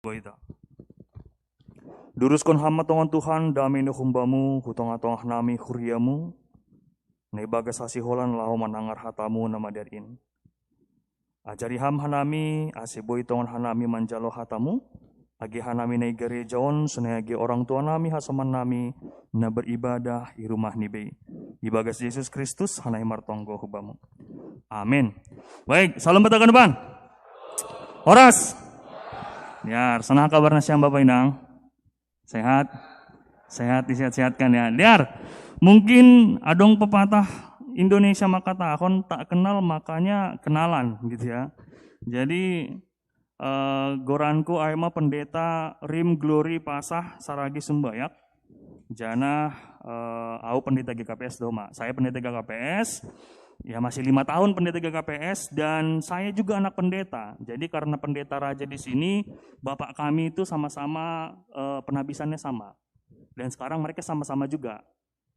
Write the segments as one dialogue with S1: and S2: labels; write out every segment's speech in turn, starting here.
S1: Goita. Duruskan hamba tongan Tuhan, dami nu humbamu, hutong-atong nami huriamu, na ibagas hasiholan lao manangar hatamu nama derin. Ajari ham hanami, asiboy tongan hanami manjalo hatamu, agi hanami na gerejaon, sunay agi orang tua nami hasaman nami, na beribadah di rumah nibe. Ibagas Yesus Kristus, hanai martonggo hubamu. Amin. Baik, salam batakan depan. Horas. Liar, senang kabarnya siang Bapak Inang? Sehat? Sehat, disehat-sehatkan ya. Liar, mungkin adong pepatah Indonesia maka tahun tak kenal makanya kenalan gitu ya. Jadi goranku aima pendeta Rim Glory Pasah Saragi Sumbayak. Jana au pendeta GKPS doma. Saya pendeta GKPS. Ya masih 5 tahun pendeta GKPS dan saya juga anak pendeta. Jadi karena pendeta raja di sini, bapak kami itu sama-sama penabisannya sama. Dan sekarang mereka sama-sama juga.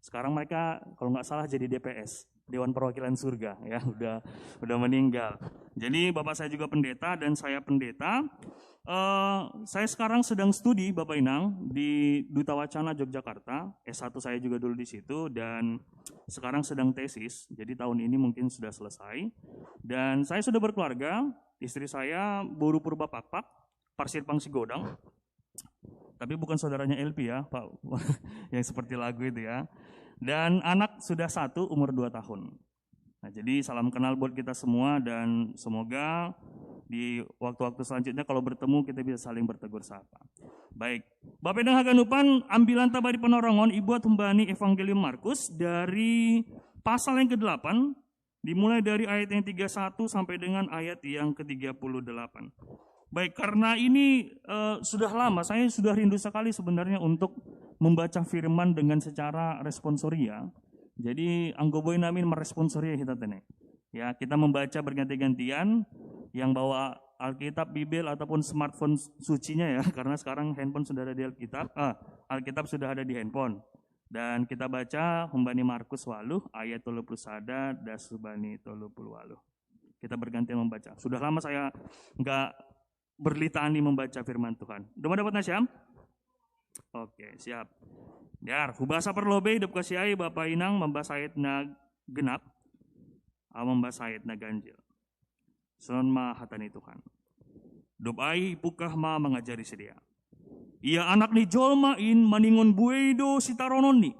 S1: Sekarang mereka kalau nggak salah jadi DPS, Dewan Perwakilan Surga ya, udah meninggal. Jadi bapak saya juga pendeta dan saya pendeta. Saya sekarang sedang studi Bapak Inang di Duta Wacana Yogyakarta. S1 saya juga dulu di situ dan sekarang sedang tesis. Jadi tahun ini mungkin sudah selesai. Dan saya sudah berkeluarga. Istri saya Buru Purba Pakpak, Parsir Pangsi Godang. Tapi bukan saudaranya LP ya, Pak. Yang seperti lagu itu ya. Dan anak sudah 1 umur 2 tahun. Nah, jadi salam kenal buat kita semua dan semoga di waktu-waktu selanjutnya kalau bertemu kita bisa saling bertegur sapa. Baik, Bapak dan Haganupan ambilan tabari penorongon Ibu Tumbani Evangelium Markus dari pasal yang ke-8 dimulai dari ayat yang 31 sampai dengan ayat yang ke-38. Baik, karena ini sudah lama, saya sudah rindu sekali sebenarnya untuk membaca firman dengan secara responsoria. Jadi anggoboy namin meresponsoria kita tenek. Ya, kita membaca berganti-gantian yang bawa Alkitab, Bibel ataupun smartphone sucinya ya, karena sekarang handphone sudah ada di Alkitab, Alkitab sudah ada di handphone. Dan kita baca Humbani Markus waluh ayat 31 dan Subani 30 waluh. Kita bergantian membaca. Sudah lama saya enggak berlitani membaca firman Tuhan. Udah dapat nasyam? Oke, siap. Dar, hubasa perlobe hidup kasiai Bapak Inang membahas ayat na genap, membahas ayat na ganjil. Son ma hatani Tuhan. Dobai pukah ma mengajari sedia. Ia anak ni jolmain maningon buedo sitaronon ni.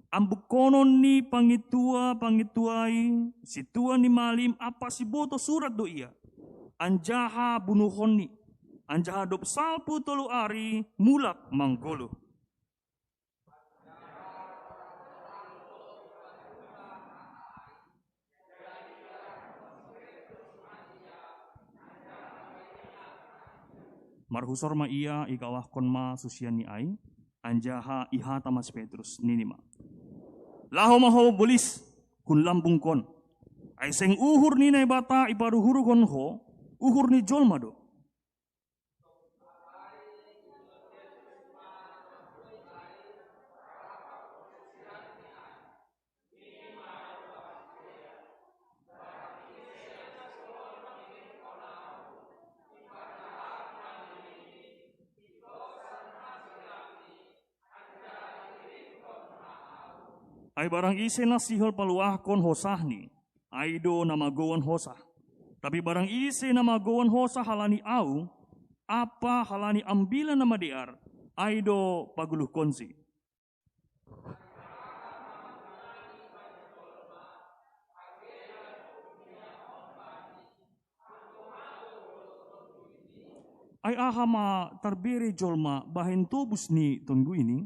S1: Ambuk konon ni pangituai, situa ni malim apa si boto surat do ia. Anjaha bunuhon ni. Anjaha dop salpu tolu ari mulak manggolo. Marhusor ma iya ikawah kon ma susian ni ai anjaha iha tamas Petrus ninima. Laho maho bolis kun lambung kon. Ai seng uhur ni nai bata iparuhuru kon ho uhur ni jolma do. Ay barang ise na sihol paluah kon hosahni, ay do na magawan hosah. Tapi barang ise na magawan hosah halani au, apa halani ambilan na madiar, ay do paguluh konsi. Ay ahama tarbiri jolma bahin tubus ni tunggu ini.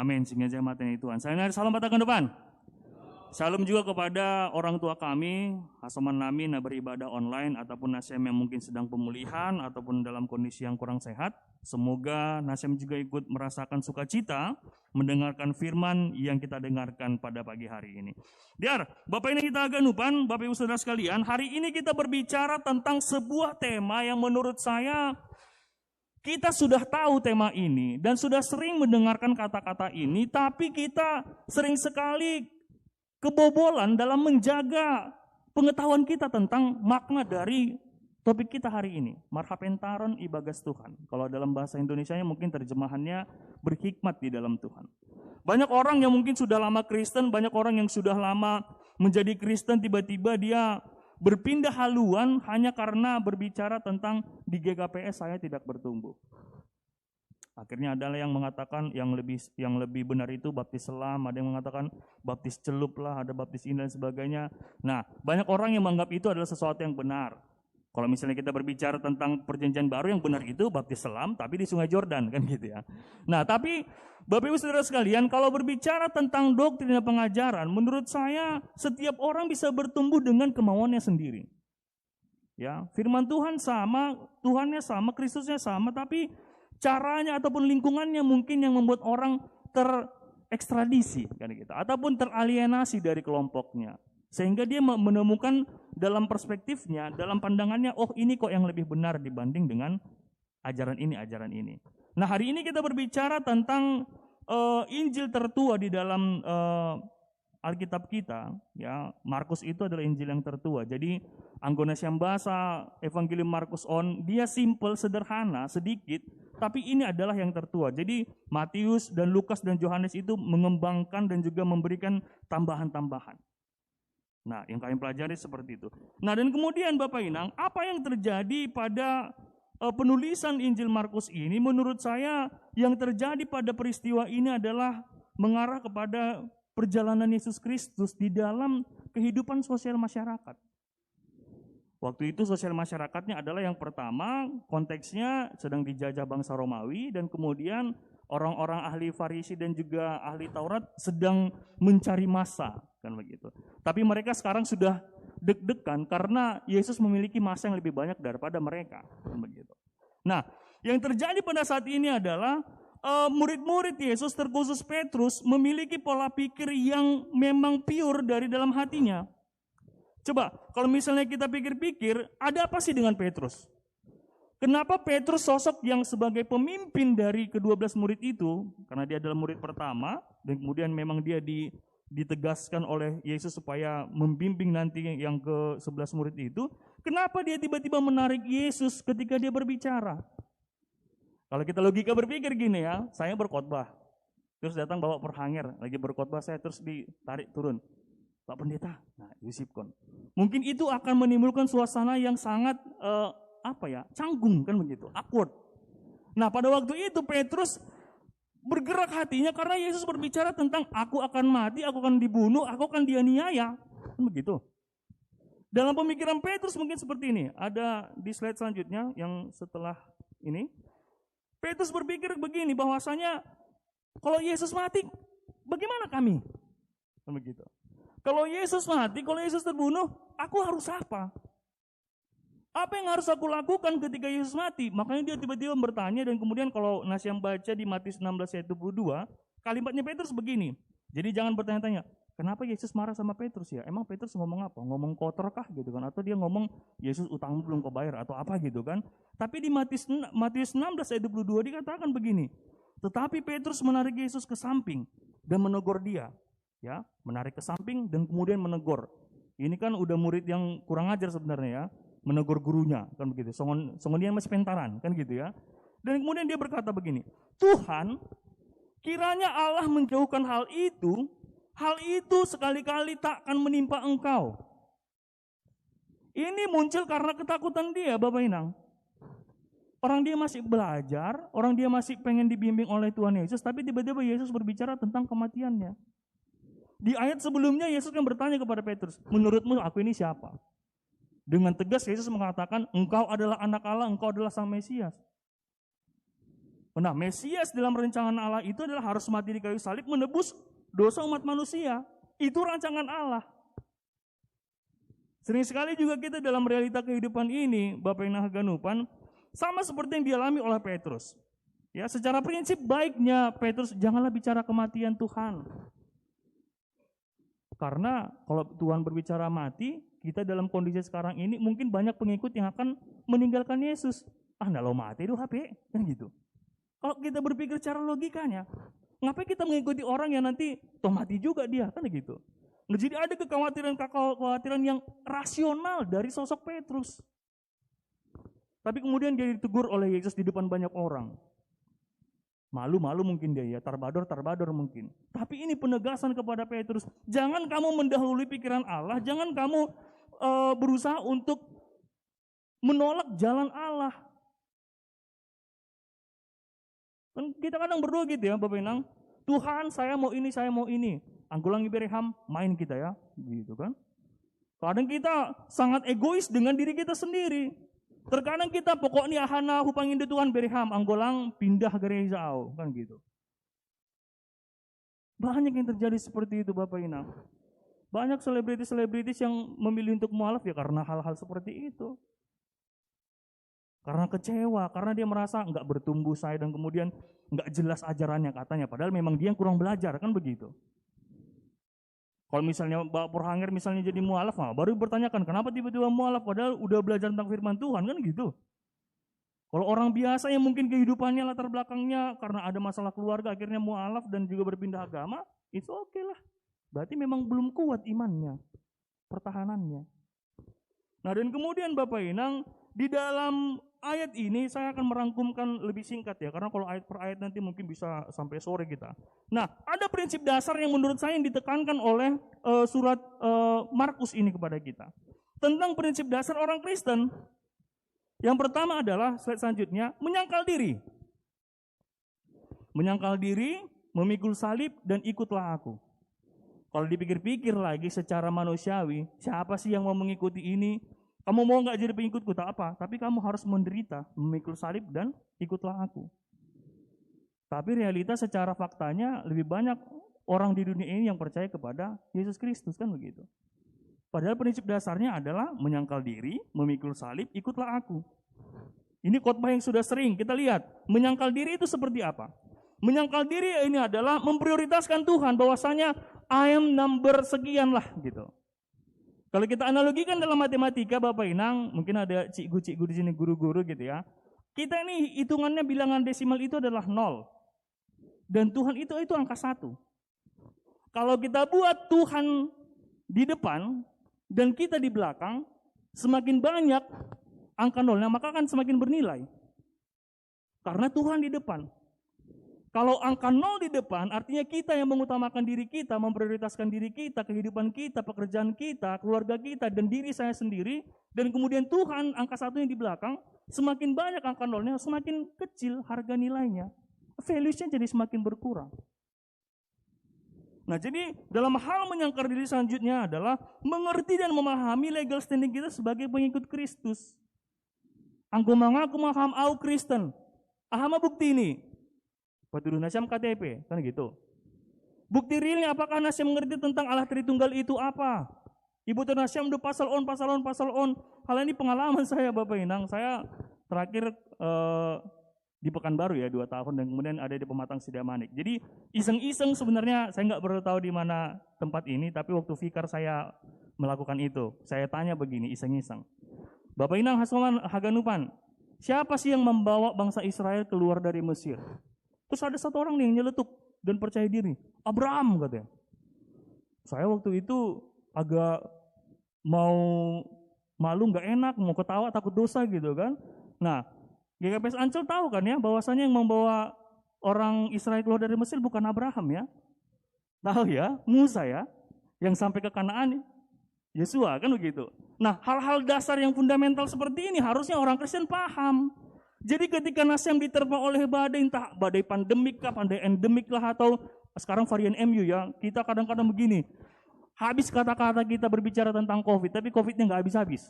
S1: Amin, sehingga jamaatan Tuhan. Saya ngari salam batakan depan. Salam juga kepada orang tua kami, hasaman nami na beribadah online ataupun nasem yang mungkin sedang pemulihan ataupun dalam kondisi yang kurang sehat. Semoga Nasem juga ikut merasakan sukacita mendengarkan firman yang kita dengarkan pada pagi hari ini. Biar Bapak ini kita aganupan, Bapak Ibu Saudara sekalian, hari ini kita berbicara tentang sebuah tema yang menurut saya kita sudah tahu tema ini dan sudah sering mendengarkan kata-kata ini, tapi kita sering sekali kebobolan dalam menjaga pengetahuan kita tentang makna dari topik kita hari ini, marhapentaron ibagas Tuhan. Kalau dalam bahasa Indonesianya mungkin terjemahannya berhikmat di dalam Tuhan. Banyak orang yang mungkin sudah lama Kristen, banyak orang yang sudah lama menjadi Kristen, tiba-tiba dia berpindah haluan hanya karena berbicara tentang di GKPS saya tidak bertumbuh. Akhirnya adalah yang mengatakan yang lebih benar itu baptis selam, ada yang mengatakan baptis celup lah, ada baptis ini dan sebagainya. Nah, banyak orang yang menganggap itu adalah sesuatu yang benar. Kalau misalnya kita berbicara tentang perjanjian baru, yang benar itu baptis selam tapi di Sungai Jordan, kan gitu ya. Nah, tapi Bapak Ibu Saudara sekalian, kalau berbicara tentang doktrin dan pengajaran, menurut saya setiap orang bisa bertumbuh dengan kemauannya sendiri. Ya, firman Tuhan sama, Tuhannya sama, Kristusnya sama, tapi caranya ataupun lingkungannya mungkin yang membuat orang terekstradisi, kan gitu, ataupun teralienasi dari kelompoknya. Sehingga dia menemukan dalam perspektifnya, dalam pandangannya, oh ini kok yang lebih benar dibanding dengan ajaran ini. Nah, hari ini kita berbicara tentang Injil tertua di dalam Alkitab kita, ya. Markus itu adalah Injil yang tertua. Jadi Anggonas yang bahasa Evangelium Markus on, dia simple, sederhana, sedikit, tapi ini adalah yang tertua. Jadi Matius dan Lukas dan Yohanes itu mengembangkan dan juga memberikan tambahan-tambahan. Nah, yang kami pelajari seperti itu. Nah, dan kemudian Bapak Inang, apa yang terjadi pada penulisan Injil Markus ini? Menurut saya yang terjadi pada peristiwa ini adalah mengarah kepada perjalanan Yesus Kristus di dalam kehidupan sosial masyarakat. Waktu itu sosial masyarakatnya adalah yang pertama, konteksnya sedang dijajah bangsa Romawi, dan kemudian orang-orang ahli Farisi dan juga ahli Taurat sedang mencari massa, kan begitu. Tapi mereka sekarang sudah deg-degan karena Yesus memiliki massa yang lebih banyak daripada mereka, kan begitu. Nah, yang terjadi pada saat ini adalah murid-murid Yesus, terkhusus Petrus, memiliki pola pikir yang memang pure dari dalam hatinya. Coba, kalau misalnya kita pikir-pikir, ada apa sih dengan Petrus? Kenapa Petrus sosok yang sebagai pemimpin dari ke-12 murid itu, karena dia adalah murid pertama, dan kemudian memang dia ditegaskan oleh Yesus supaya membimbing nanti yang ke-11 murid itu, kenapa dia tiba-tiba menarik Yesus ketika dia berbicara? Kalau kita logika berpikir gini ya, saya berkhotbah, terus datang bawa perhanger, lagi berkhotbah saya terus ditarik turun. Pak Pendeta, nah Yusipkon. Mungkin itu akan menimbulkan suasana yang sangat canggung, kan begitu, awkward. Nah, pada waktu itu Petrus bergerak hatinya karena Yesus berbicara tentang aku akan mati, aku akan dibunuh, aku akan dianiaya, kan begitu. Dalam pemikiran Petrus mungkin seperti ini. Ada di slide selanjutnya yang setelah ini. Petrus berpikir begini, bahwasanya kalau Yesus mati, bagaimana kami? Kan begitu. Kalau Yesus mati, kalau Yesus terbunuh, aku harus apa? Apa yang harus aku lakukan ketika Yesus mati? Makanya dia tiba-tiba bertanya, dan kemudian kalau Nasyam baca di Matius 16 ayat 22, kalimatnya Petrus begini. Jadi jangan bertanya-tanya, kenapa Yesus marah sama Petrus ya? Emang Petrus ngomong apa? Ngomong kotor kah gitu kan? Atau dia ngomong Yesus utangmu belum kau bayar atau apa gitu kan? Tapi di Matius 16 ayat 22 dikatakan begini. Tetapi Petrus menarik Yesus ke samping dan menegur dia. Ya, menarik ke samping dan kemudian menegur. Ini kan udah murid yang kurang ajar sebenarnya ya, menegur gurunya kan begitu. Songon dia masih pentaran kan gitu ya. Dan kemudian dia berkata begini, Tuhan, kiranya Allah menjauhkan hal itu sekali-kali tak akan menimpa engkau. Ini muncul karena ketakutan dia, Bapak Inang. Orang dia masih belajar, orang dia masih pengen dibimbing oleh Tuhan Yesus, tapi tiba-tiba Yesus berbicara tentang kematiannya. Di ayat sebelumnya Yesus kan bertanya kepada Petrus, menurutmu aku ini siapa? Dengan tegas Yesus mengatakan, engkau adalah anak Allah, engkau adalah sang Mesias. Nah, Mesias dalam rancangan Allah itu adalah harus mati di kayu salib menebus dosa umat manusia. Itu rancangan Allah. Sering sekali juga kita dalam realita kehidupan ini, Bapak Inang Haganupan, sama seperti yang dialami oleh Petrus. Ya, secara prinsip baiknya Petrus janganlah bicara kematian Tuhan. Karena kalau Tuhan berbicara mati, kita dalam kondisi sekarang ini mungkin banyak pengikut yang akan meninggalkan Yesus. Nah lo mati itu HP, kan gitu. Kalau kita berpikir secara logikanya, ngapain kita mengikuti orang yang nanti toh mati juga dia, kan gitu. Nah, jadi ada kekhawatiran yang rasional dari sosok Petrus. Tapi kemudian dia ditegur oleh Yesus di depan banyak orang. Malu-malu mungkin dia ya, tarbador mungkin. Tapi ini penegasan kepada Petrus, jangan kamu mendahului pikiran Allah, jangan kamu berusaha untuk menolak jalan Allah. Kan kita kadang berdoa gitu ya Bapak Inang, Tuhan saya mau ini. Anggulang Ibereham main kita ya, gitu kan. Kadang kita sangat egois dengan diri kita sendiri. Terkadang kita pokoknya ahana hupangin Tuhan Bereham, anggolang pindah gereja kan gitu. Banyak yang terjadi seperti itu Bapak Inang. Banyak selebritis yang memilih untuk mualaf ya karena hal-hal seperti itu. Karena kecewa, karena dia merasa nggak bertumbuh saya dan kemudian nggak jelas ajarannya katanya. Padahal memang dia kurang belajar kan begitu. Kalau misalnya Pak Purhanger misalnya jadi mualaf, baru bertanyakan kenapa tiba-tiba mualaf padahal udah belajar tentang firman Tuhan kan gitu. Kalau orang biasa yang mungkin kehidupannya latar belakangnya karena ada masalah keluarga akhirnya mualaf dan juga berpindah agama, itu oke lah. Berarti memang belum kuat imannya, pertahanannya. Nah dan kemudian Bapak Inang, di dalam ayat ini saya akan merangkumkan lebih singkat ya, karena kalau ayat per ayat nanti mungkin bisa sampai sore kita. Nah, ada prinsip dasar yang menurut saya yang ditekankan oleh surat Markus ini kepada kita. Tentang prinsip dasar orang Kristen. Yang pertama adalah slide selanjutnya, menyangkal diri. Menyangkal diri, memikul salib, dan ikutlah aku. Kalau dipikir-pikir lagi secara manusiawi, siapa sih yang mau mengikuti ini? Kamu mau nggak jadi pengikutku, tak apa. Tapi kamu harus menderita, memikul salib, dan ikutlah aku. Tapi realita secara faktanya lebih banyak orang di dunia ini yang percaya kepada Yesus Kristus, kan begitu. Padahal prinsip dasarnya adalah menyangkal diri, memikul salib, ikutlah aku. Ini khotbah yang sudah sering kita lihat. Menyangkal diri itu seperti apa? Menyangkal diri ini adalah memprioritaskan Tuhan, bahwasanya I am number sekian lah gitu. Kalau kita analogikan dalam matematika Bapak Inang, mungkin ada cikgu-cikgu di sini, guru-guru gitu ya. Kita ini hitungannya bilangan desimal itu adalah 0. Dan Tuhan itu angka 1. Kalau kita buat Tuhan di depan dan kita di belakang, semakin banyak angka 0-nya maka akan semakin bernilai. Karena Tuhan di depan. Kalau angka 0 di depan, artinya kita yang mengutamakan diri kita, memprioritaskan diri kita, kehidupan kita, pekerjaan kita, keluarga kita, dan diri saya sendiri. Dan kemudian Tuhan, angka 1 yang di belakang, semakin banyak angka 0-nya, semakin kecil harga nilainya. Values-nya jadi semakin berkurang. Nah jadi dalam hal menyangkal diri selanjutnya adalah mengerti dan memahami legal standing kita sebagai pengikut Kristus. Angku mengaku maham au Kristen. Ahama bukti ini. Patuduh Nasyam KTP, kan gitu. Bukti realnya apakah Nasyam mengerti tentang Allah Tritunggal itu apa? Ibu Nasyam udah pasal on. Hal ini pengalaman saya Bapak Inang. Saya terakhir di Pekanbaru ya 2 tahun dan kemudian ada di Pematang Sidamanik. Jadi iseng-iseng sebenarnya saya nggak perlu tahu di mana tempat ini, tapi waktu fikar saya melakukan itu. Saya tanya begini iseng-iseng. Bapak Inang Hasman Haganupan, siapa sih yang membawa bangsa Israel keluar dari Mesir? Terus ada satu orang nih yang nyeletuk dan percaya diri. Abraham katanya. Saya waktu itu agak mau malu, nggak enak, mau ketawa, takut dosa gitu kan. Nah, GKPS Ancol tahu kan ya bahwasanya yang membawa orang Israel keluar dari Mesir bukan Abraham ya. Tahu ya, Musa ya. Yang sampai ke Kanaan, Yesua kan begitu. Nah, hal-hal dasar yang fundamental seperti ini harusnya orang Kristen paham. Jadi ketika Nasyam diterpa oleh badai, entah badai pandemik kah, badai endemik lah, atau sekarang varian MU ya, kita kadang-kadang begini, habis kata-kata kita berbicara tentang COVID, tapi COVID-nya nggak habis-habis.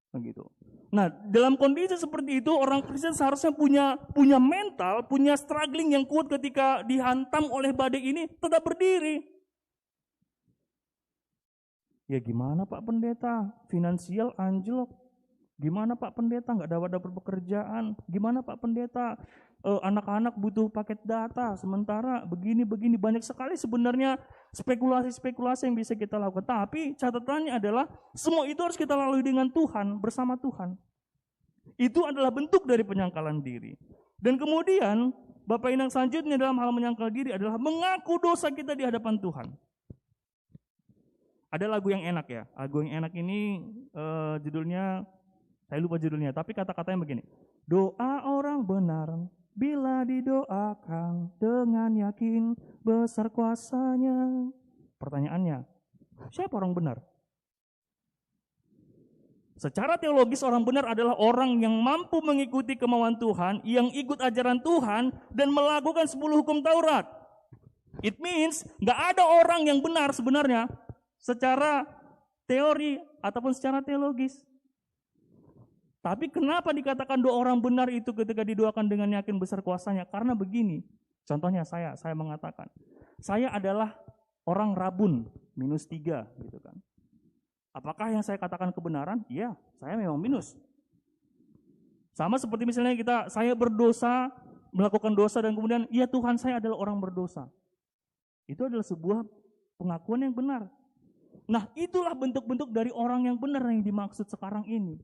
S1: Begitu. Nah, dalam kondisi seperti itu, orang Kristen seharusnya punya mental, punya struggling yang kuat ketika dihantam oleh badai ini, tetap berdiri. Ya gimana Pak Pendeta, finansial anjlok. Gimana Pak Pendeta, nggak dapat pekerjaan. Gimana Pak Pendeta, anak-anak butuh paket data, sementara begini-begini, banyak sekali sebenarnya spekulasi-spekulasi yang bisa kita lakukan. Tapi catatannya adalah semua itu harus kita lalui dengan Tuhan, bersama Tuhan. Itu adalah bentuk dari penyangkalan diri. Dan kemudian Bapak Inang selanjutnya dalam hal menyangkal diri adalah mengaku dosa kita di hadapan Tuhan. Ada lagu yang enak ya. Lagu yang enak ini judulnya, saya lupa judulnya, tapi kata-katanya begini. Doa orang benar bila didoakan dengan yakin besar kuasanya. Pertanyaannya, siapa orang benar? Secara teologis orang benar adalah orang yang mampu mengikuti kemauan Tuhan, yang ikut ajaran Tuhan dan melakukan 10 hukum Taurat. It means gak ada orang yang benar sebenarnya secara teori ataupun secara teologis. Tapi kenapa dikatakan doa orang benar itu ketika didoakan dengan yakin besar kuasanya? Karena begini, contohnya saya mengatakan, saya adalah orang rabun, -3 gitu kan. Apakah yang saya katakan kebenaran? Iya, saya memang minus. Sama seperti misalnya saya berdosa, melakukan dosa dan kemudian, ya Tuhan saya adalah orang berdosa. Itu adalah sebuah pengakuan yang benar. Nah, itulah bentuk-bentuk dari orang yang benar yang dimaksud sekarang ini.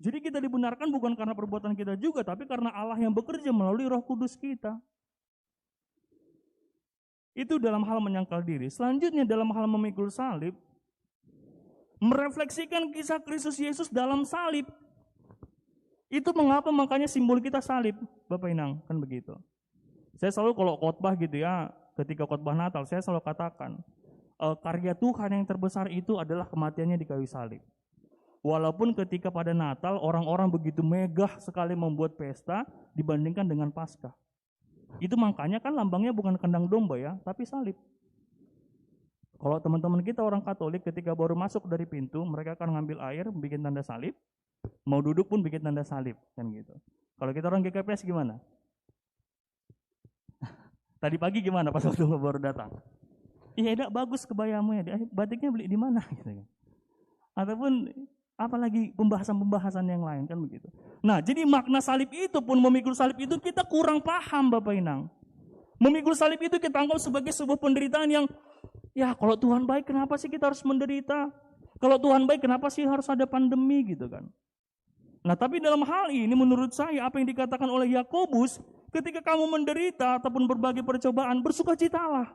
S1: Jadi kita dibenarkan bukan karena perbuatan kita juga, tapi karena Allah yang bekerja melalui Roh Kudus kita. Itu dalam hal menyangkal diri. Selanjutnya dalam hal memikul salib, merefleksikan kisah Kristus Yesus dalam salib. Itu mengapa makanya simbol kita salib, Bapak Inang, kan begitu. Saya selalu kalau khotbah gitu ya, ketika khotbah Natal, saya selalu katakan, karya Tuhan yang terbesar itu adalah kematiannya di kayu salib. Walaupun ketika pada Natal orang-orang begitu megah sekali membuat pesta dibandingkan dengan Paskah. Itu makanya kan lambangnya bukan kandang domba ya, tapi salib. Kalau teman-teman kita orang Katolik ketika baru masuk dari pintu, mereka akan ngambil air, bikin tanda salib. Mau duduk pun bikin tanda salib, kan gitu. Kalau kita orang GKPS gimana? Tadi pagi gimana pas waktu baru datang? Iya, enggak bagus kebayamu ya. Batiknya beli di mana gitu kan. Ataupun apalagi pembahasan-pembahasan yang lain kan begitu. Nah, jadi makna salib itu pun memikul salib itu kita kurang paham Bapak Inang. Memikul salib itu kita anggap sebagai sebuah penderitaan yang ya kalau Tuhan baik kenapa sih kita harus menderita? Kalau Tuhan baik kenapa sih harus ada pandemi gitu kan? Nah, tapi dalam hal ini menurut saya apa yang dikatakan oleh Yakobus, ketika kamu menderita ataupun berbagai percobaan, bersukacitalah.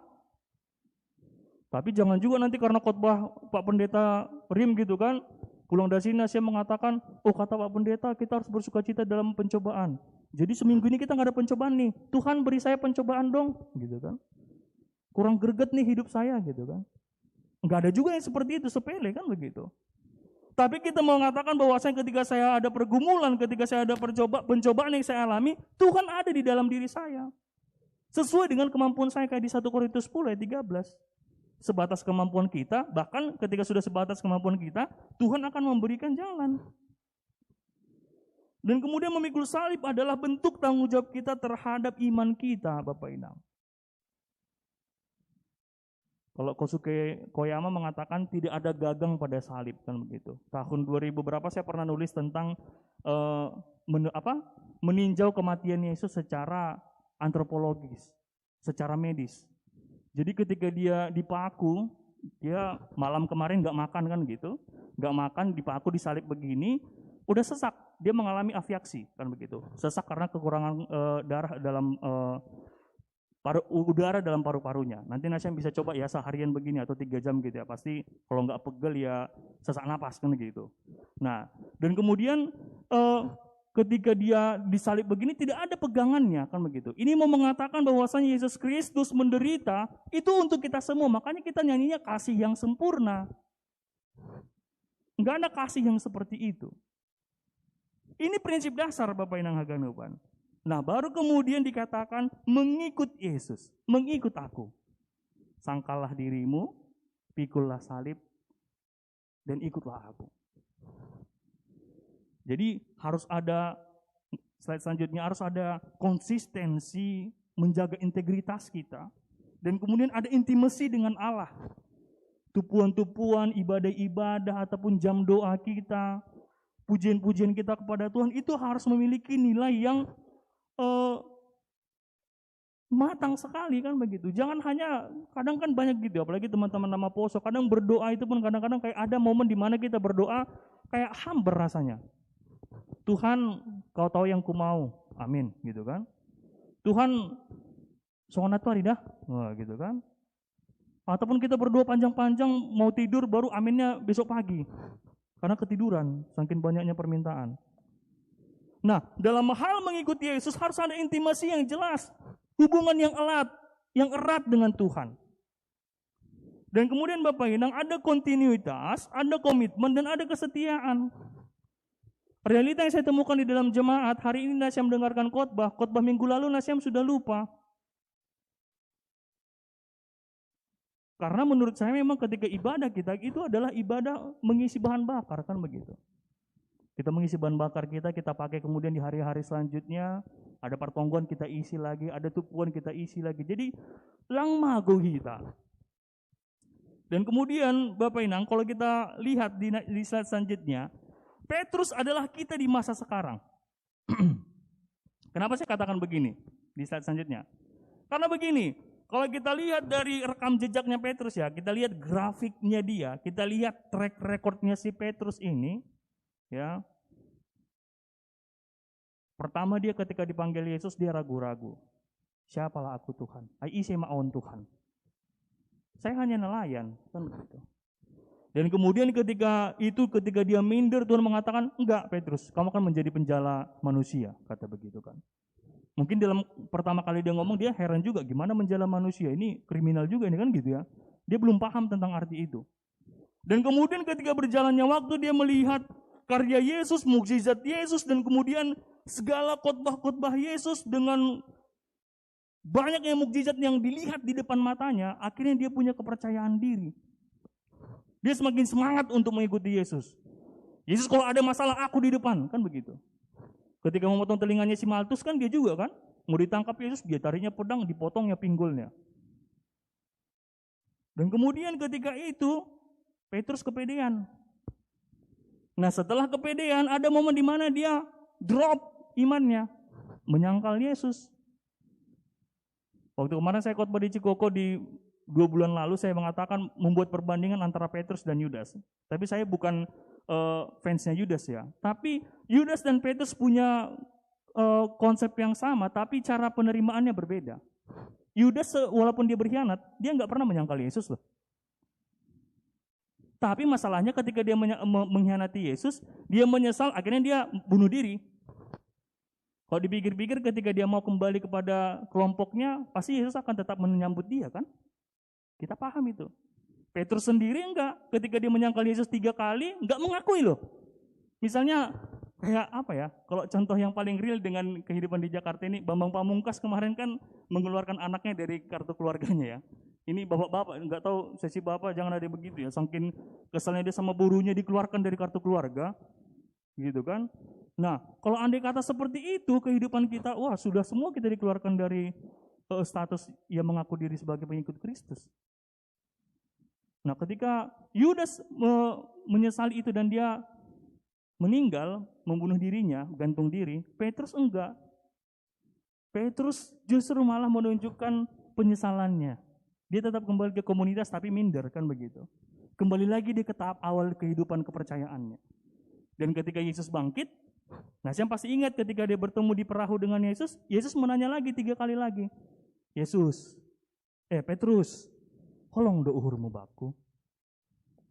S1: Tapi jangan juga nanti karena khotbah Pak Pendeta Rim gitu kan, pulang dari sini saya mengatakan, oh kata Pak Pendeta kita harus bersukacita dalam pencobaan. Jadi seminggu ini kita nggak ada pencobaan nih, Tuhan beri saya pencobaan dong, gitu kan. Kurang greget nih hidup saya gitu kan. Nggak ada juga yang seperti itu, sepele kan begitu. Tapi kita mengatakan bahwasanya ketika saya ada pergumulan, ketika saya ada pencobaan yang saya alami, Tuhan ada di dalam diri saya. Sesuai dengan kemampuan saya kayak di 1 Korintus 10 ayat 13. Sebatas kemampuan kita, bahkan ketika sudah sebatas kemampuan kita, Tuhan akan memberikan jalan. Dan kemudian memikul salib adalah bentuk tanggung jawab kita terhadap iman kita, Bapak Inang. Kalau Kosuke Koyama mengatakan tidak ada gagang pada salib, kan begitu. Tahun 2000 berapa saya pernah nulis tentang meninjau kematian Yesus secara antropologis, secara medis. Jadi ketika dia dipaku, dia malam kemarin nggak makan kan gitu, nggak makan, dipaku, disalib begini, udah sesak, dia mengalami afiaksi kan begitu, sesak karena kekurangan darah dalam udara dalam paru-parunya. Nanti Nasya bisa coba ya seharian begini atau 3 jam gitu ya, pasti kalau nggak pegel ya sesak napas kan gitu. Nah, dan kemudian ketika dia disalib begini tidak ada pegangannya kan begitu. Ini mau mengatakan bahwasanya Yesus Kristus menderita itu untuk kita semua. Makanya kita nyanyinya kasih yang sempurna. Enggak ada kasih yang seperti itu. Ini prinsip dasar Bapak Inang Haganupan. Nah, baru kemudian dikatakan mengikut Yesus, mengikut aku. Sangkallah dirimu, pikullah salib dan ikutlah aku. Jadi harus ada, slide selanjutnya, harus ada konsistensi menjaga integritas kita. Dan kemudian ada intimasi dengan Allah. Tupuan-tupuan, ibadah-ibadah, ataupun jam doa kita. pujian-pujian kita kepada Tuhan itu harus memiliki nilai yang matang sekali kan begitu. Jangan hanya, kadang kan banyak gitu, apalagi teman-teman nama poso, kadang berdoa itu pun kadang-kadang kayak ada momen di mana kita berdoa kayak hambar rasanya. Tuhan, kau tahu yang ku mau, amin, gitu kan. Tuhan, songonat tuh dah, wah gitu kan. Ataupun kita berdoa panjang-panjang, mau tidur baru aminnya besok pagi, karena ketiduran, saking banyaknya permintaan. Nah, dalam hal mengikuti Yesus harus ada intimasi yang jelas, hubungan yang erat dengan Tuhan. Dan kemudian Bapak Inang, ada kontinuitas, ada komitmen, dan ada kesetiaan. Realita yang saya temukan di dalam jemaat, hari ini Nasyam mendengarkan khotbah minggu lalu Nasyam sudah lupa. Karena menurut saya memang ketika ibadah kita itu adalah ibadah mengisi bahan bakar, kan begitu. Kita mengisi bahan bakar kita pakai kemudian di hari-hari selanjutnya, ada pertongguan kita isi lagi, ada tupuan kita isi lagi. Jadi langmago kita. Dan kemudian Bapak Inang, kalau kita lihat di slide selanjutnya, Petrus adalah kita di masa sekarang. Kenapa saya katakan begini di slide selanjutnya? Karena begini, kalau kita lihat dari rekam jejaknya Petrus ya, kita lihat grafiknya dia, kita lihat track recordnya si Petrus ini, ya. Pertama dia ketika dipanggil Yesus dia ragu-ragu. Siapalah aku Tuhan? Ai isi maon Tuhan. Saya hanya nelayan, kan begitu. Dan kemudian ketika dia minder, Tuhan mengatakan, enggak Petrus, kamu akan menjadi penjala manusia, kata begitu kan. Mungkin dalam pertama kali dia ngomong, dia heran juga, gimana menjala manusia, ini kriminal juga ini kan gitu ya. Dia belum paham tentang arti itu. Dan kemudian ketika berjalannya waktu, dia melihat karya Yesus, mukjizat Yesus, dan kemudian segala khotbah-khotbah Yesus dengan banyaknya mukjizat yang dilihat di depan matanya, akhirnya dia punya kepercayaan diri. Dia semakin semangat untuk mengikuti Yesus. Yesus kalau ada masalah aku di depan, kan begitu. Ketika memotong telinganya si Maltus kan dia juga kan, mau ditangkap Yesus dia taruhnya pedang, dipotongnya pinggulnya. Dan kemudian ketika itu Petrus kepedean. Nah setelah kepedean ada momen di mana dia drop imannya, menyangkal Yesus. Waktu kemarin saya khotbah di Cikoko di 2 bulan lalu saya mengatakan membuat perbandingan antara Petrus dan Yudas. Tapi saya bukan fansnya Yudas ya. Tapi Yudas dan Petrus punya konsep yang sama, tapi cara penerimaannya berbeda. Yudas walaupun dia berkhianat, dia nggak pernah menyangkal Yesus loh. Tapi masalahnya ketika dia mengkhianati Yesus, dia menyesal, akhirnya dia bunuh diri. Kalau dipikir-pikir ketika dia mau kembali kepada kelompoknya, pasti Yesus akan tetap menyambut dia kan? Kita paham itu. Petrus sendiri enggak, ketika dia menyangkal Yesus 3 kali, enggak mengakui loh. Misalnya kayak apa ya, kalau contoh yang paling real dengan kehidupan di Jakarta ini, Bambang Pamungkas kemarin kan mengeluarkan anaknya dari kartu keluarganya ya. Ini bapak-bapak, enggak tahu sesi bapak jangan ada begitu ya, saking kesalnya dia sama burunya dikeluarkan dari kartu keluarga, gitu kan. Nah, kalau andai kata seperti itu kehidupan kita, wah sudah semua kita dikeluarkan dari status yang mengaku diri sebagai pengikut Kristus. Nah, ketika Yudas menyesali itu dan dia meninggal, membunuh dirinya, gantung diri, Petrus enggak. Petrus justru malah menunjukkan penyesalannya. Dia tetap kembali ke komunitas tapi minder kan begitu. Kembali lagi dia ke tahap awal kehidupan kepercayaannya. Dan ketika Yesus bangkit, nah saya pasti ingat ketika dia bertemu di perahu dengan Yesus, Yesus menanya lagi 3 kali lagi. Petrus, holong do uhurmu baku.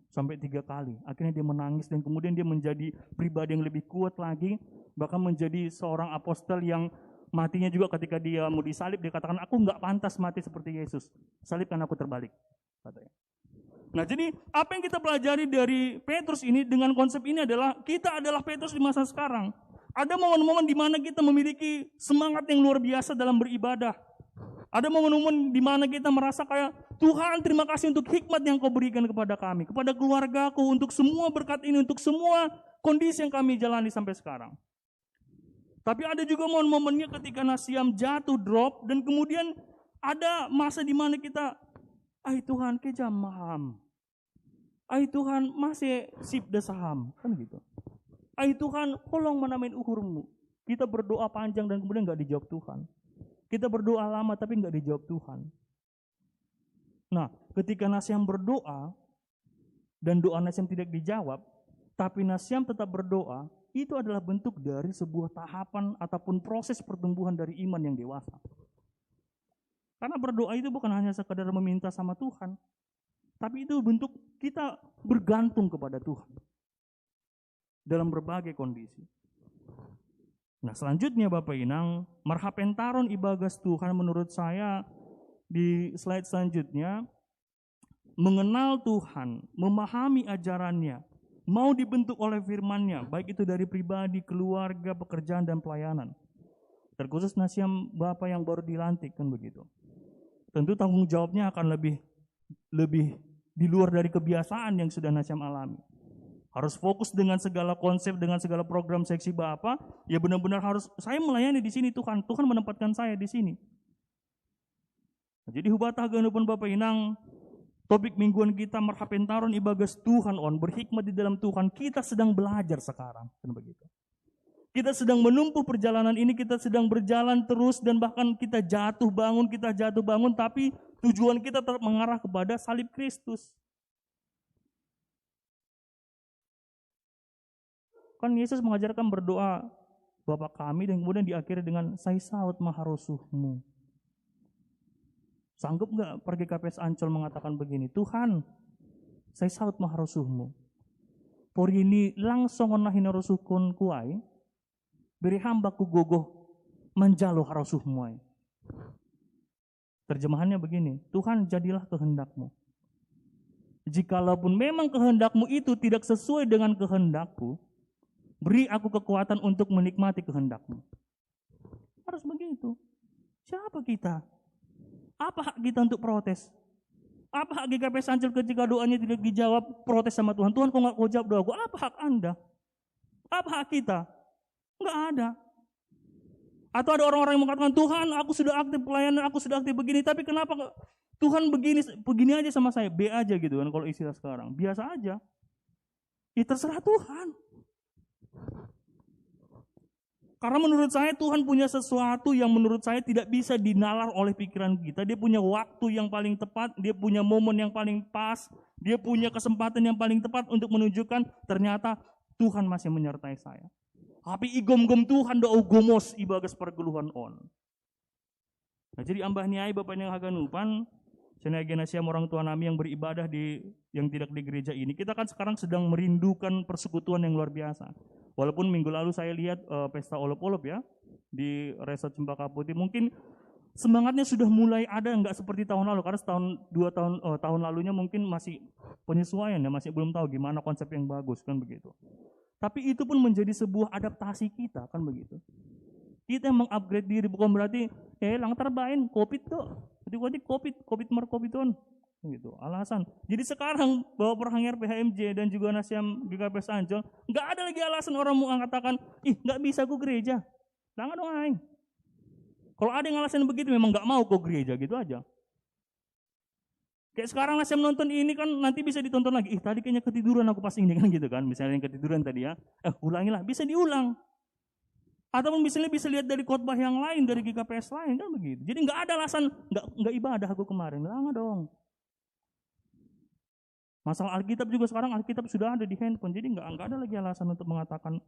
S1: Sampai 3 kali. Akhirnya dia menangis dan kemudian dia menjadi pribadi yang lebih kuat lagi. Bahkan menjadi seorang apostol yang matinya juga ketika dia mau disalib. Dia katakan, aku enggak pantas mati seperti Yesus. Salibkan aku terbalik. Katanya. Nah jadi apa yang kita pelajari dari Petrus ini dengan konsep ini adalah kita adalah Petrus di masa sekarang. Ada momen-momen di mana kita memiliki semangat yang luar biasa dalam beribadah. Ada momen-momen di mana kita merasa kayak, Tuhan terima kasih untuk hikmat yang kau berikan kepada kami, kepada keluargaku, untuk semua berkat ini, untuk semua kondisi yang kami jalani sampai sekarang. Tapi ada juga momen-momennya ketika Nasyam jatuh, drop, dan kemudian ada masa di mana kita, ay Tuhan kejamaham, ay Tuhan masih sip desaham, kan gitu. Ai Tuhan, tolong menamain uhurmu. Kita berdoa panjang dan kemudian nggak dijawab Tuhan. Kita berdoa lama tapi nggak dijawab Tuhan. Nah, ketika Nasyam berdoa dan doa Nasyam tidak dijawab, tapi Nasyam tetap berdoa, itu adalah bentuk dari sebuah tahapan ataupun proses pertumbuhan dari iman yang dewasa. Karena berdoa itu bukan hanya sekadar meminta sama Tuhan, tapi itu bentuk kita bergantung kepada Tuhan dalam berbagai kondisi. Nah, selanjutnya Bapak Inang, marhapentaron ibagas Tuhan menurut saya di slide selanjutnya, mengenal Tuhan, memahami ajarannya, mau dibentuk oleh firman-Nya, baik itu dari pribadi, keluarga, pekerjaan, dan pelayanan. Terkhusus Nasyam Bapak yang baru dilantik, kan begitu. Tentu tanggung jawabnya akan lebih di luar dari kebiasaan yang sudah Nasyam alami. Harus fokus dengan segala konsep, dengan segala program seksi Bapak, ya benar-benar harus, saya melayani di sini Tuhan, Tuhan menempatkan saya di sini. Jadi hubata ganupun Bapak Inang, topik mingguan kita marhapentaron ibagas Tuhan berhikmat di dalam Tuhan. Kita sedang belajar sekarang, kan begitu. Kita sedang menempuh perjalanan ini, kita sedang berjalan terus dan bahkan kita jatuh bangun, tapi tujuan kita tetap mengarah kepada salib Kristus. Kan Yesus mengajarkan berdoa Bapa kami dan kemudian diakhiri dengan Sai saut maharosuhmu. Sanggup nggak pergi KPS Ancol mengatakan begini, Tuhan, Sai saut maharosuhmu. Pori ini langsung onahina rosukun kuai, beri hamba ku gogoh menjalo harosuhmu. Terjemahannya begini, Tuhan jadilah kehendakmu. Jikalaupun memang kehendakmu itu tidak sesuai dengan kehendakku, beri aku kekuatan untuk menikmati kehendakmu. Harus begitu. Siapa kita? Apa hak kita untuk protes? Apa hak GKP Sancil ketika doanya tidak dijawab, protes sama Tuhan? Tuhan kok nggak kau jawab doaku? Apa hak Anda? Apa hak kita? Nggak ada. Atau ada orang-orang yang mengatakan, Tuhan aku sudah aktif pelayanan, aku sudah aktif begini, tapi kenapa Tuhan begini aja sama saya? B aja gitu kan kalau istilah sekarang. Biasa aja. Ya terserah Tuhan. Karena menurut saya Tuhan punya sesuatu yang menurut saya tidak bisa dinalar oleh pikiran kita. Dia punya waktu yang paling tepat, dia punya momen yang paling pas, dia punya kesempatan yang paling tepat untuk menunjukkan ternyata Tuhan masih menyertai saya. Tapi igom-gom Tuhan doa gomos ibagas pergeluhan on. Nah, jadi ambah niai Bapak yang haganupan, senagi Nasyam orang tua nami yang beribadah yang tidak di gereja ini. Kita kan sekarang sedang merindukan persekutuan yang luar biasa. Walaupun minggu lalu saya lihat pesta olop-olop ya di Resort Cempaka Putih, mungkin semangatnya sudah mulai ada, nggak seperti tahun lalu karena tahun lalunya mungkin masih penyesuaian ya, masih belum tahu gimana konsep yang bagus kan begitu. Tapi itu pun menjadi sebuah adaptasi kita kan begitu. Kita mengupgrade diri, bukan berarti lang terbain covid tuh, jadi covid ton. Gitu, alasan. Jadi sekarang bahwa perhangir PHMJ dan juga Nasyam GKP Ancol, nggak ada lagi alasan orang mau mengatakan, nggak bisa ku gereja. Jangan dong aing. Kalau ada yang alasan begitu memang nggak mau ku gereja gitu aja. Kayak sekarang Nasyam nonton ini kan nanti bisa ditonton lagi. Tadi kayaknya ketiduran aku pas ini kan gitu kan. Misalnya yang ketiduran tadi ya, ulangilah, bisa diulang. Ataupun misalnya bisa lihat dari khotbah yang lain, dari GKPS lain kan begitu. Jadi nggak ada alasan nggak ibadah aku kemarin. Jangan dong. Masalah Alkitab juga sekarang Alkitab sudah ada di handphone, jadi nggak ada lagi alasan untuk mengatakan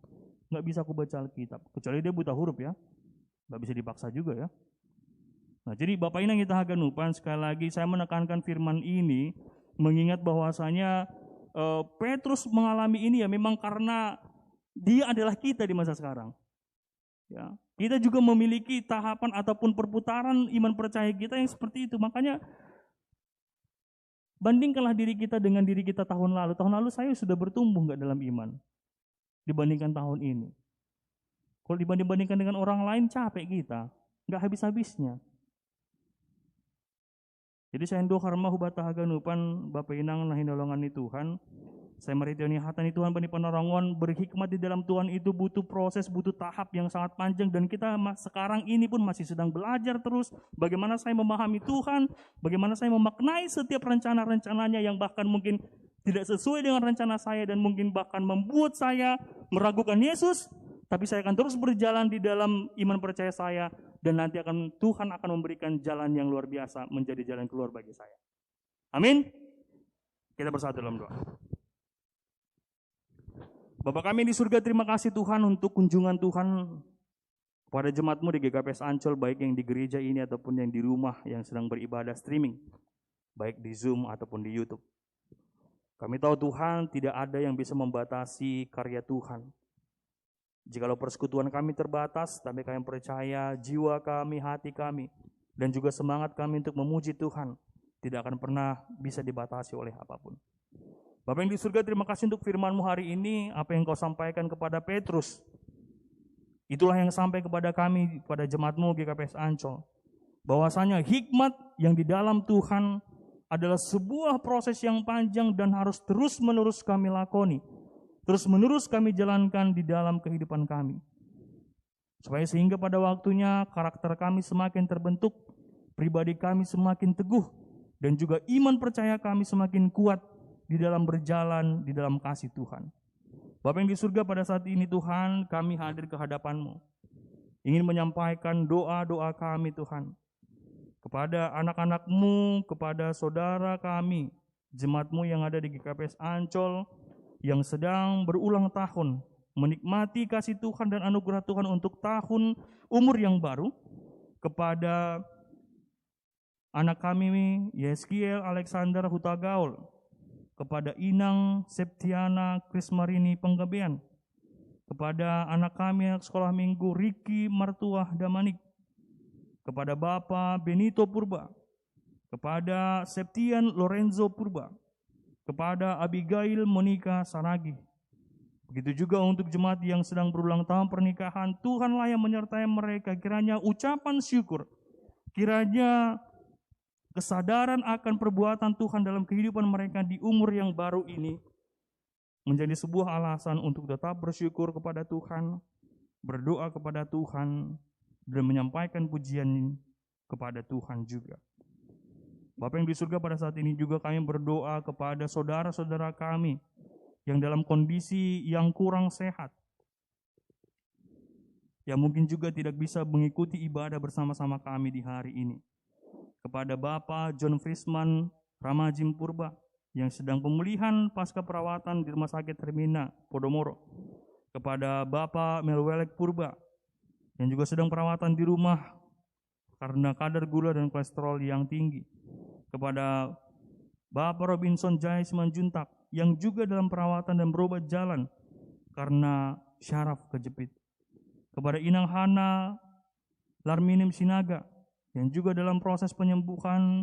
S1: nggak bisa aku baca Alkitab, kecuali dia buta huruf ya, nggak bisa dipaksa juga ya. Nah jadi Bapak ini yang kita haganupan, sekali lagi saya menekankan firman ini, mengingat bahwasanya Petrus mengalami ini ya memang karena dia adalah kita di masa sekarang. Ya, kita juga memiliki tahapan ataupun perputaran iman percaya kita yang seperti itu, makanya bandingkanlah diri kita dengan diri kita tahun lalu. Tahun lalu saya sudah bertumbuh nggak dalam iman dibandingkan tahun ini. Kalau dibandingkan dengan orang lain capek kita, nggak habis-habisnya. Jadi saya ndo karma hubata haganupan Bapak Inang nahinolongan ni Tuhan. Saya meritioni hatani Tuhan bani panarangon, berhikmat di dalam Tuhan itu butuh proses, butuh tahap yang sangat panjang, dan kita sekarang ini pun masih sedang belajar terus bagaimana saya memahami Tuhan, bagaimana saya memaknai setiap rencana-rencananya yang bahkan mungkin tidak sesuai dengan rencana saya dan mungkin bahkan membuat saya meragukan Yesus, tapi saya akan terus berjalan di dalam iman percaya saya dan nanti Tuhan akan memberikan jalan yang luar biasa menjadi jalan keluar bagi saya. Amin. Kita bersatu dalam doa. Bapak kami di surga, terima kasih Tuhan untuk kunjungan Tuhan pada jemaat-Mu di GKPS Ancol, baik yang di gereja ini ataupun yang di rumah yang sedang beribadah streaming, baik di Zoom ataupun di YouTube. Kami tahu Tuhan tidak ada yang bisa membatasi karya Tuhan. Jikalau persekutuan kami terbatas, tapi kami percaya jiwa kami, hati kami, dan juga semangat kami untuk memuji Tuhan tidak akan pernah bisa dibatasi oleh apapun. Bapak yang di surga, terima kasih untuk firman-Mu hari ini, apa yang Kau sampaikan kepada Petrus. Itulah yang sampai kepada kami, pada jemaat-Mu GKPS Ancol. Bahwasanya hikmat yang di dalam Tuhan adalah sebuah proses yang panjang dan harus terus-menerus kami lakoni. Terus-menerus kami jalankan di dalam kehidupan kami. Supaya sehingga pada waktunya karakter kami semakin terbentuk, pribadi kami semakin teguh, dan juga iman percaya kami semakin kuat di dalam berjalan di dalam kasih Tuhan. Bapak yang di surga, pada saat ini Tuhan, kami hadir ke hadapan-Mu. Ingin menyampaikan doa-doa kami Tuhan. Kepada anak-anak-Mu, kepada saudara kami, jemaat-Mu yang ada di GKPS Ancol, yang sedang berulang tahun, menikmati kasih Tuhan dan anugerah Tuhan untuk tahun umur yang baru, kepada anak kami, Yeskiel Alexander Hutagaul, kepada Inang Septiana Krismarini Penggebean, kepada anak kami anak sekolah minggu Riki Martuah Damanik, kepada Bapak Benito Purba, kepada Septian Lorenzo Purba, kepada Abigail Monica Saragi. Begitu juga untuk jemaat yang sedang berulang tahun pernikahan, Tuhanlah yang menyertai mereka. Kiranya ucapan syukur, kiranya kesadaran akan perbuatan Tuhan dalam kehidupan mereka di umur yang baru ini menjadi sebuah alasan untuk tetap bersyukur kepada Tuhan, berdoa kepada Tuhan, dan menyampaikan pujian kepada Tuhan juga. Bapa yang di surga, pada saat ini juga kami berdoa kepada saudara-saudara kami yang dalam kondisi yang kurang sehat, yang mungkin juga tidak bisa mengikuti ibadah bersama-sama kami di hari ini. Kepada Bapak John Frisman Ramajim Purba yang sedang pemulihan pasca perawatan di Rumah Sakit Hermina Podomoro. Kepada Bapak Melwelek Purba yang juga sedang perawatan di rumah karena kadar gula dan kolesterol yang tinggi. Kepada Bapak Robinson Jai Simanjuntak yang juga dalam perawatan dan berobat jalan karena syaraf kejepit. Kepada Inang Hana Larminim Sinaga yang juga dalam proses penyembuhan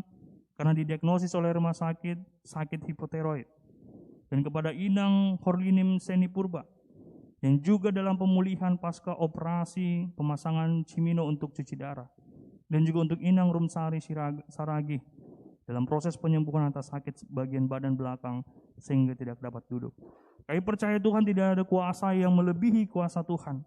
S1: karena didiagnosis oleh rumah sakit hipotiroid. Dan kepada Inang Horlinim Seni Purba yang juga dalam pemulihan pasca operasi pemasangan cimino untuk cuci darah. Dan juga untuk Inang Rumsari Saragi dalam proses penyembuhan atas sakit bagian badan belakang sehingga tidak dapat duduk. Kami percaya Tuhan tidak ada kuasa yang melebihi kuasa Tuhan.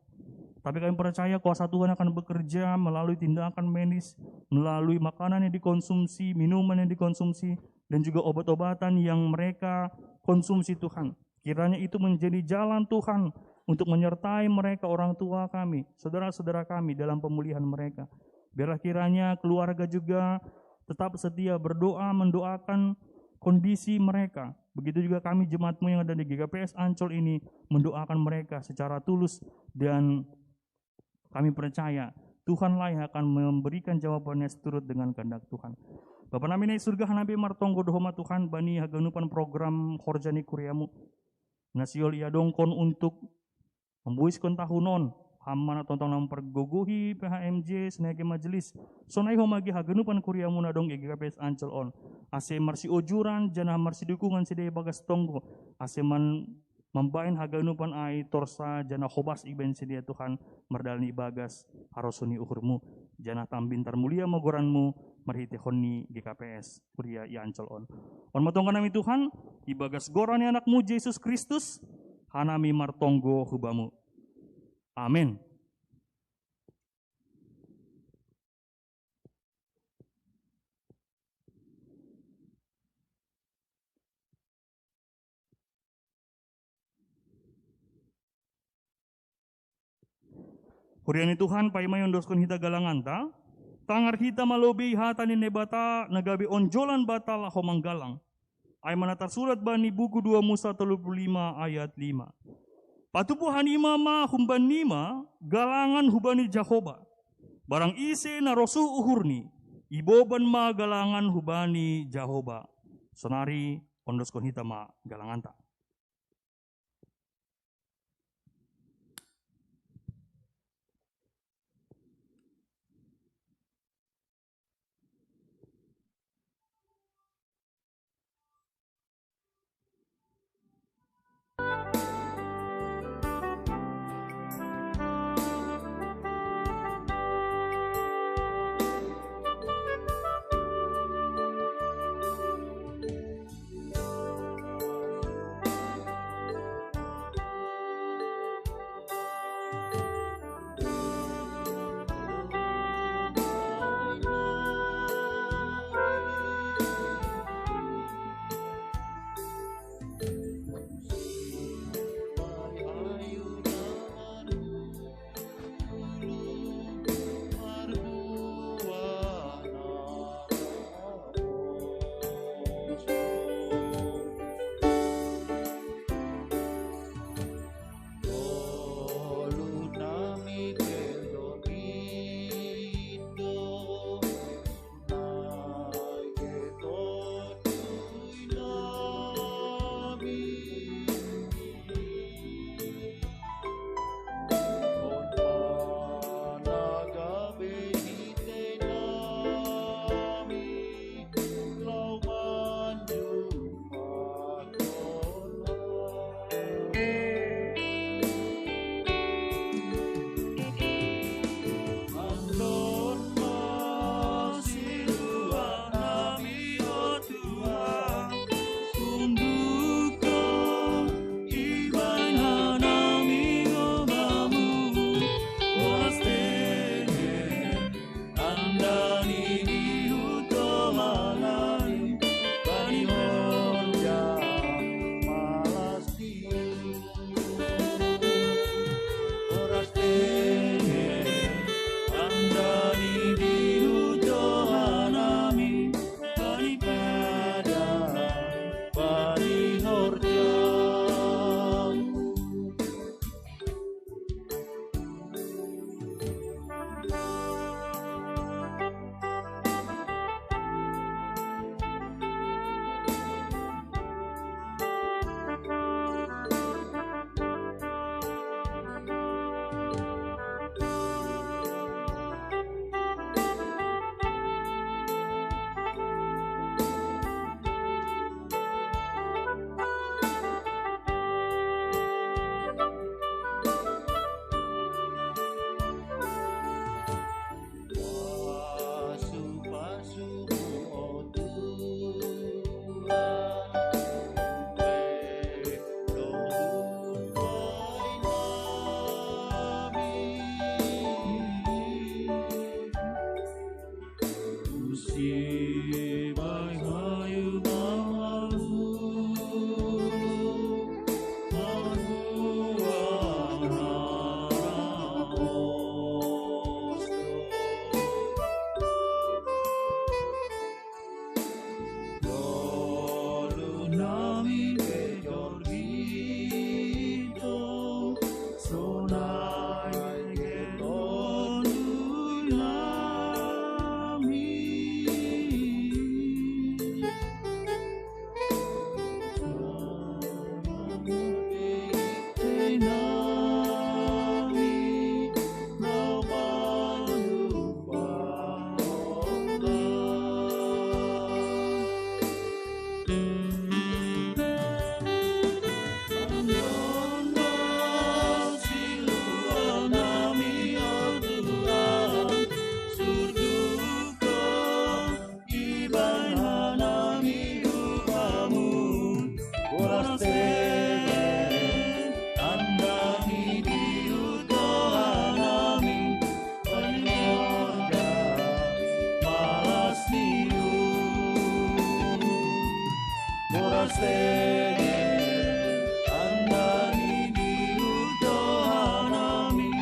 S1: Tapi kami percaya kuasa Tuhan akan bekerja melalui tindakan medis, melalui makanan yang dikonsumsi, minuman yang dikonsumsi, dan juga obat-obatan yang mereka konsumsi Tuhan. Kiranya itu menjadi jalan Tuhan untuk menyertai mereka, orang tua kami, saudara-saudara kami dalam pemulihan mereka. Biarlah kiranya keluarga juga tetap setia berdoa, mendoakan kondisi mereka. Begitu juga kami jemaat-Mu yang ada di GKPS Ancol ini mendoakan mereka secara tulus, dan kami percaya Tuhanlah yang akan memberikan jawabannya seturut dengan kehendak Tuhan. Bapak nami naik surga hanabe martonggo dohoma Tuhan bani haganupan program Khorjani Kuriamu nasiol ia dongkon untuk membuiskan tahunon hamana tontong nam pergogohi PHMJ senagi majelis sonai homagi haganupan Kuriamu nadong GKPS Ancol on ase marsi ojuran jana marsi dukungan sidai bagas tonggo ase membain haganupan ai torsa jana hobas iben sedia Tuhan merdalni bagas harosuni uhurmu jana tambintar mulia mogoranmu marhite honni GKPS Kuria Ancol on matongkan nami Tuhan ibagas gorani anakmu Yesus Kristus hanami martonggo hubamu amin. Huriani Tuhan paimay ondoskan hita galanganta, tangar hita malobi hata ni nebata nagabi onjolan batal homanggalang. Ay manatar surat bani buku 2 Musa 35 ayat 5. Patupo hanima ma humban nima galangan hubani Jahoba. Barang ise na rosu uhurni iboban ma galangan hubani Jahoba. Sonari ondoskon hita ma galanganta.
S2: Andani diuto hanami,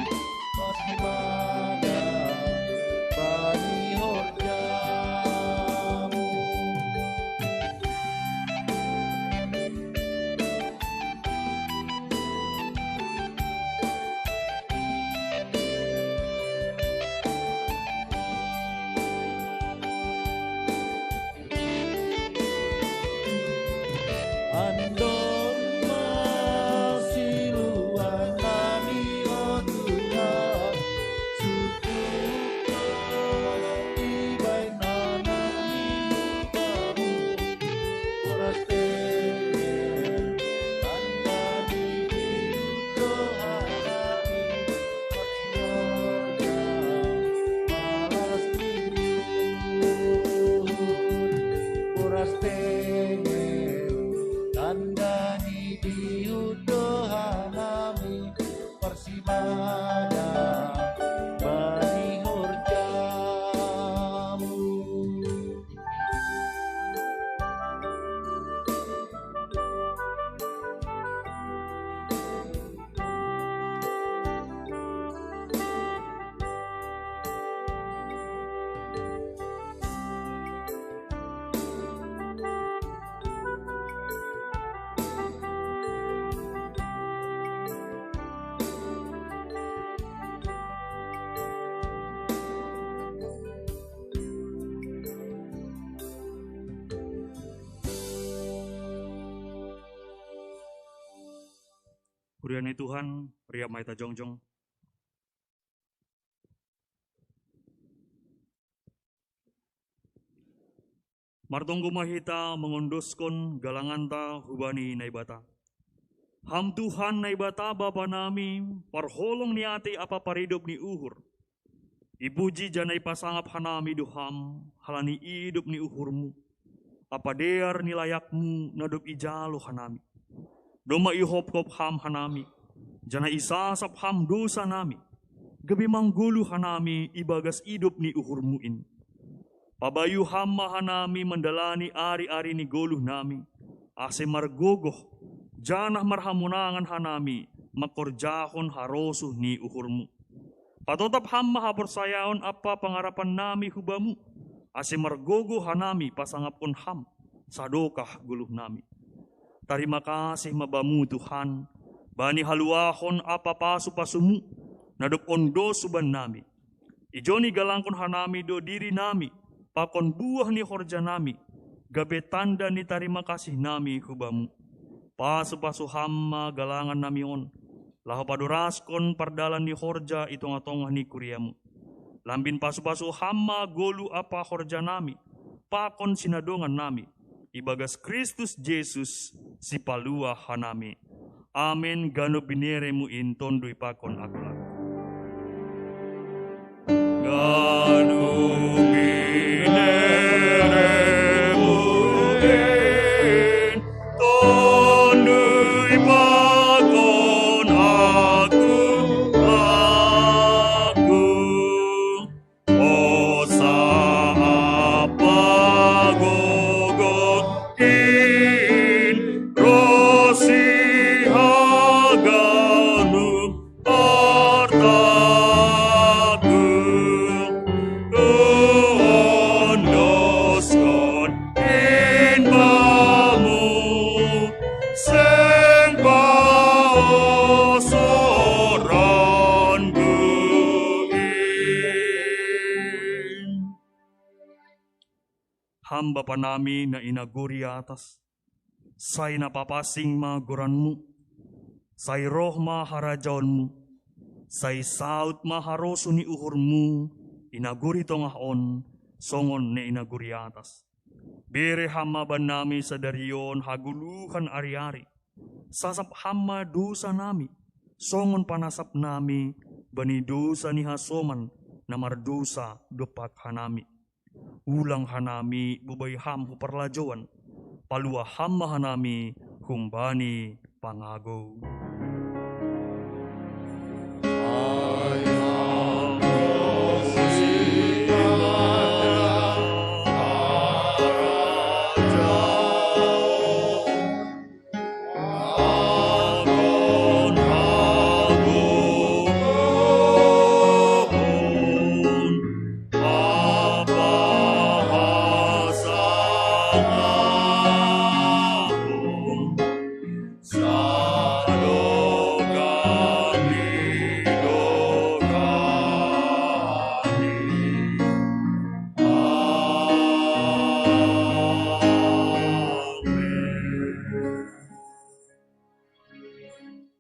S1: Kuriani Tuhan, pria maita jongjong. Martonggo mahita mengondoskon galanganta hubani naibata. Ham Tuhan naibata Bapa nami, parholong ni ate apa paridop ni uhur. Ipuji janay pasangap hanami duham, halani idop ni uhurmu. Apa dear nilayakmu nadop ijalo hanami. Doma ihop-hop ham hanami, janay isasap ham dosa nami. Gabi manggulu hanami ibagas idop ni uhurmuin. Pabayu hamma hanami mendalani ari-ari ni goluh nami. Ase margogoh, janah marhamunangan hanami, makorjahon harosuh ni uhurmu. Patotap hamma haporsayaon apa pangarapan nami hubamu. Ase margogoh hanami pasangapon ham, sadokah guluh nami. Tarima kasih mabamu Tuhan, bani haluahon apa pasu-pasumu, nadop ondo suban nami. Ijoni galangkon hanami do diri nami, pakon buah ni horja nami, gabe tanda ni tarima kasih nami hubamu. Pasu-pasu hamma galangan nami on, laho paduraskon pardalan ni horja itong-atongah ni kuriamu. Lambin pasu-pasu hamma golu apa horja nami, pakon sinadongan nami, ibagas Kristus Yesus si palua hanami. Amen gano bineremu in tondoi pakon akulah. Gano Bapa nami na inaguri atas, say napapasing maguranmu, say roh maharajaonmu, say saut maharoso ni uhurmu, inaguri tongahon, songon na inaguri atas. Bere hama ban nami sa dariyon haguluhan ari-ari, sasap hama dosa nami, songon panasap nami, bani dosa ni hasoman, na mardosa dopak hanami. Ulang hanami bubay ham huparlajoan, palua hamma hanami humbani pangago.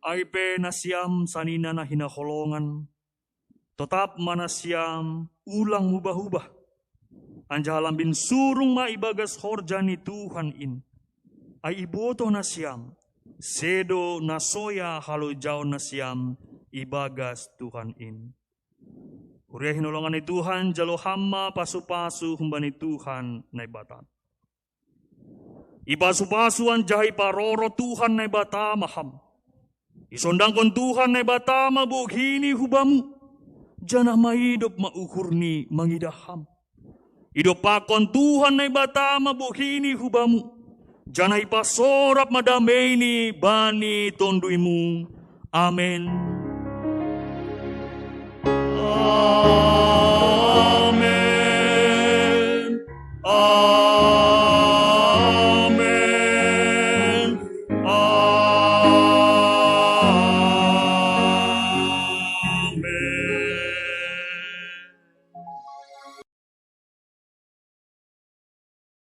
S1: Aipe nasyam sanina na hinaholongan, tetap manasyam ulang mubah-ubah. Anjahalambin surung maibagas horjani Tuhan in. Ay iboto nasyam, sedo nasoya halujau nasyam ibagas Tuhan in. Kuria hinolongan ni Tuhan jalo hamma pasu-pasu humbani Tuhan naibatan. Ipasu-pasuan jahi paroro Tuhan naibata maham. Isondang kon Tuhan na bata mabughini hubamu, janah maidop mauhurni mangidaham. Idop pakon Tuhan na bata mabughini hubamu, janah ipasorap madameni bani tonduimu. Amen. Amen. Amen.